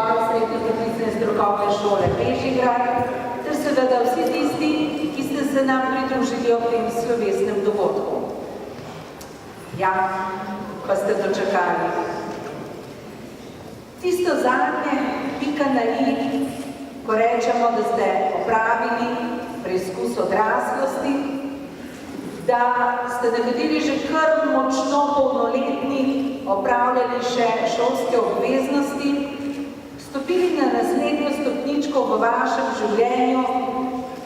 izvod Srednje poklicne strokovne šole Bežigrad, ter seveda vsi tisti, ki ste se nam pridružili ob tem slovesnem dogodku. Ja, pa ste dočakali. Tisto zadnje, pika na i, ko rečemo, da ste opravili preizkus odraslosti, da ste nekateri že kar močno polnoletni opravljali še šolske obveznosti, stopili na naslednjo stopničko v vašem življenju,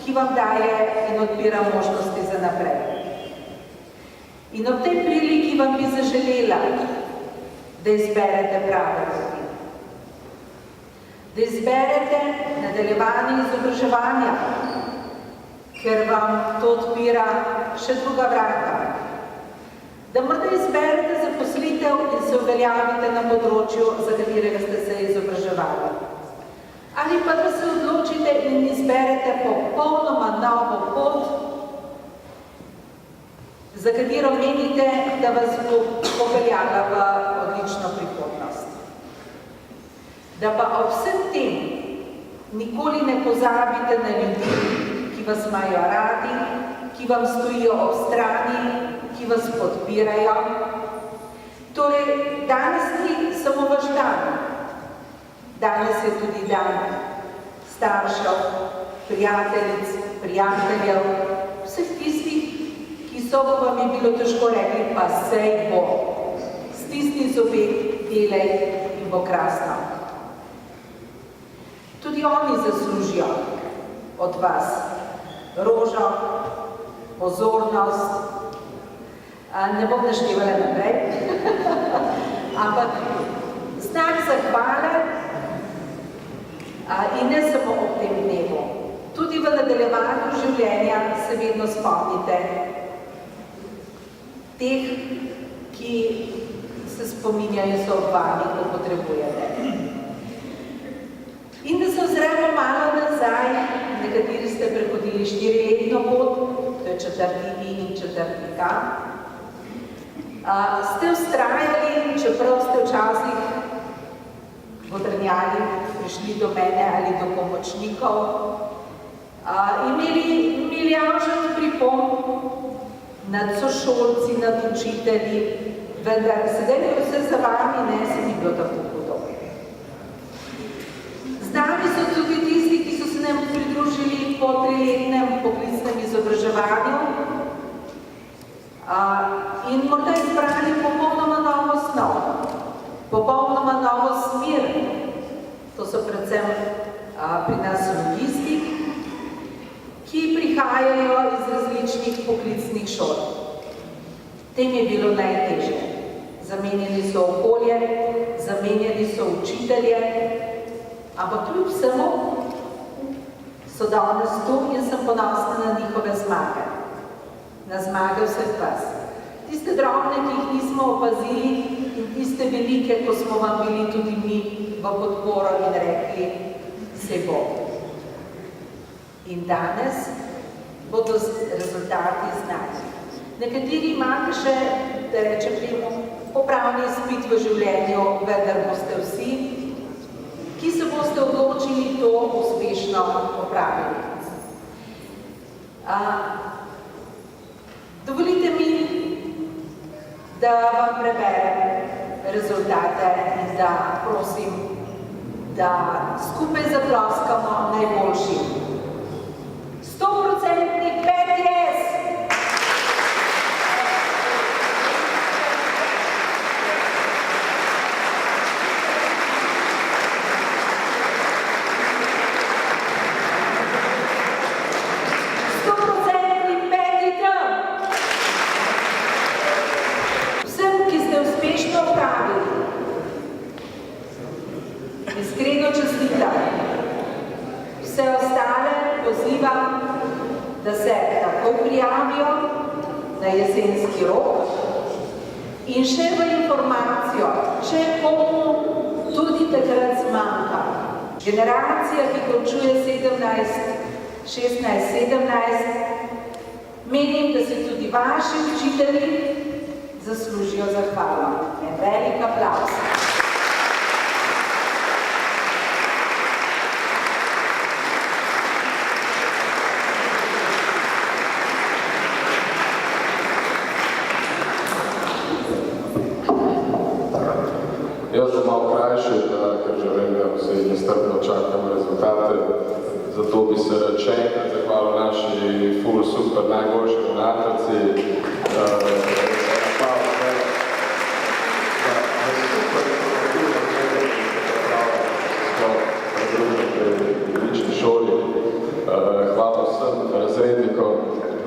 ki vam daje in odpira možnosti za naprej. In ob tej priliki vam bi zaželela, da izberete prave poti. Da izberete nadaljevanje izobraževanja, ker vam to odpira še druga vrata. Da morda izberete zaposlitev in se uveljavite na področju, za katerega ste se izobraževali. Ali pa da se odločite in izberete popolnoma novo pot, za katero menite, da vas bo popeljala v odlično prihodnost. Da pa ob vsem tem nikoli ne pozabite na ljudi, ki vas imajo radi, ki vam stojijo ob strani, ki vas podpirajo. Torej, danes ni samo vaš dan. Danes je tudi dan staršev, prijateljic, prijateljev, vseh tistih, ki so vam je bilo težko rekli, pa sej bo. Stisni zobe, delaj in bo krasno. Tudi oni zaslužijo od vas rožo, pozornost, ne bom naštevala naprej, ampak znak zahvale in ne samo ob tem dnevu. Tudi v nadaljevanju življenja se vedno spomnite teh, ki se spominjajo so ob vami, ko potrebujete. In da se ozremo malo nazaj, nekateri ste prehodili 4-letno pot, to je 4. I in 4. K. Ste vztrajali, čeprav ste včasih bodrnjali, prišli do mene ali do pomočnikov, imeli milijažen pripomb nad sošolci, nad učitelji, vendar sedaj je vse za vami, ne, se ni bilo tako hudo. Z nami so tudi tisti, ki so se nam pridružili po 3-letnem poklicnem izobraževanju in morda izbrali popolnoma novo snov, popolnoma novo smer. To so predvsem pri nas logisti, ki prihajajo iz različnih poklicnih šol. Tem je bilo najtežje. Zamenjali so okolje, zamenjali so učitelje, ampak kljub vsemu so danes tu in sem ponosna na njihove zmage. Na zmage vseh vas. Tiste drobne, ki jih nismo opazili in tiste velike, ko smo vam bili tudi mi v podporo in rekli, se bo. In danes bodo rezultati znani. Nekateri imate še, da rečem temu, popravni izpit v življenju, vendar boste vsi, ki se boste odločili to uspešno opravili. Dovolite mi, da vam preberem rezultate in da prosim, da skupaj zaploskamo najboljšim. 100% PTS! Iskreno čestitam. Vse ostale pozivam, da se takoj prijavijo na jesenski rok in še v informacijo, če komu tudi takrat zmanjka. Generacija, ki končuje 16-17, menim, da se tudi vaši učitelji zaslužijo zahvalo. En velik aplavz. Jaz bom malo krajši, ker že vem, da vsi nestrpno čakamo rezultate. Zato bi se rad še enkrat zahvalil naši ful super najboljši donatorci. Hvala vsem razrednikom,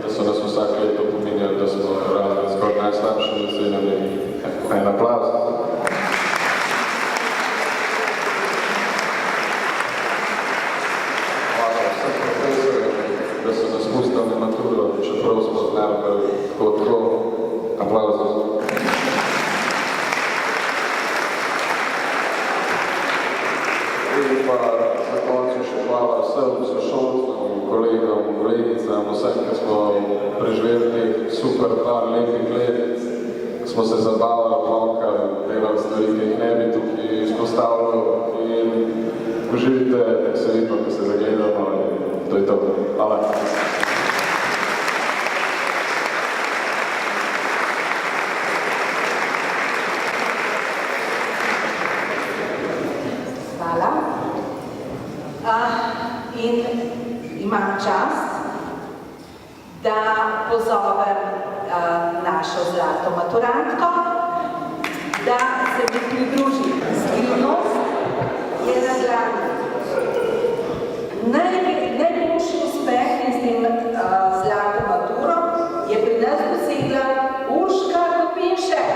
da so nas vsak leto pominjali, da smo razred skoraj najslabši in se nam je en aplavz. Hvala vsem profesorjem, da so nas pustili na maturo, čeprav smo znali tako aplavz. In pa za koncu še hvala vsem sošolcem, kolegom, kolegicam, vsem, ki smo preživeli teh super par lepih let, smo se zabavali, plokali, delali stvari, ki jih ne bi tukaj izpostavljal in uživite, nek se vidimo, ki se zagledamo in to je to. Hvala. In imam čast, da pozovem našo zlato maturantko, da se mi pridruži. Skrivnost je nagrada. Najboljši uspeh in s tem zlato maturo je pri nas dosegla Urška Topinšek.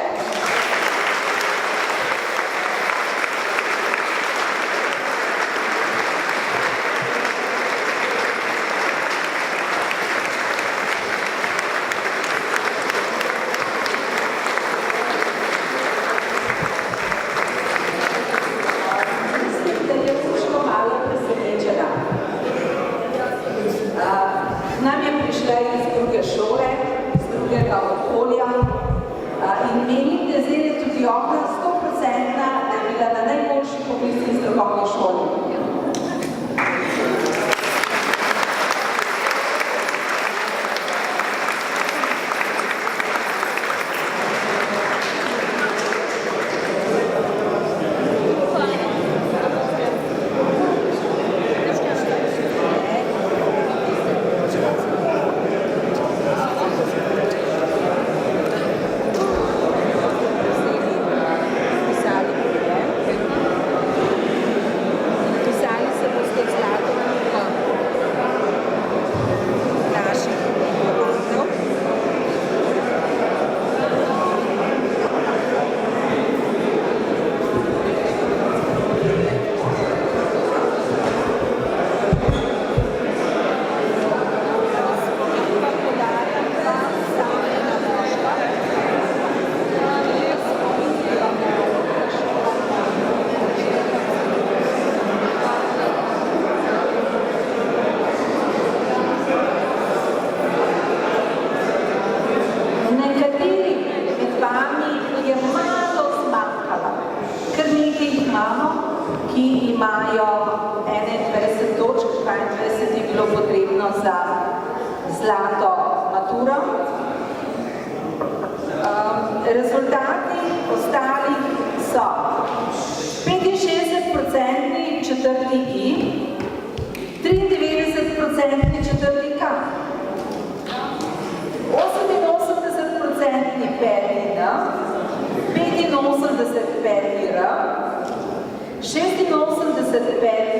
Nam je prišla iz druge šole, iz drugega okolja in menim, da zdaj je tudi ona 100%, da je bila na najboljši poklicni strokovni šoli. Ki imajo 21 točk, 22 je bilo potrebno za zlato maturo. Rezultati ostalih so 65% četrti I, 93% četrti K, 88% peti N, 85% peti R, 86%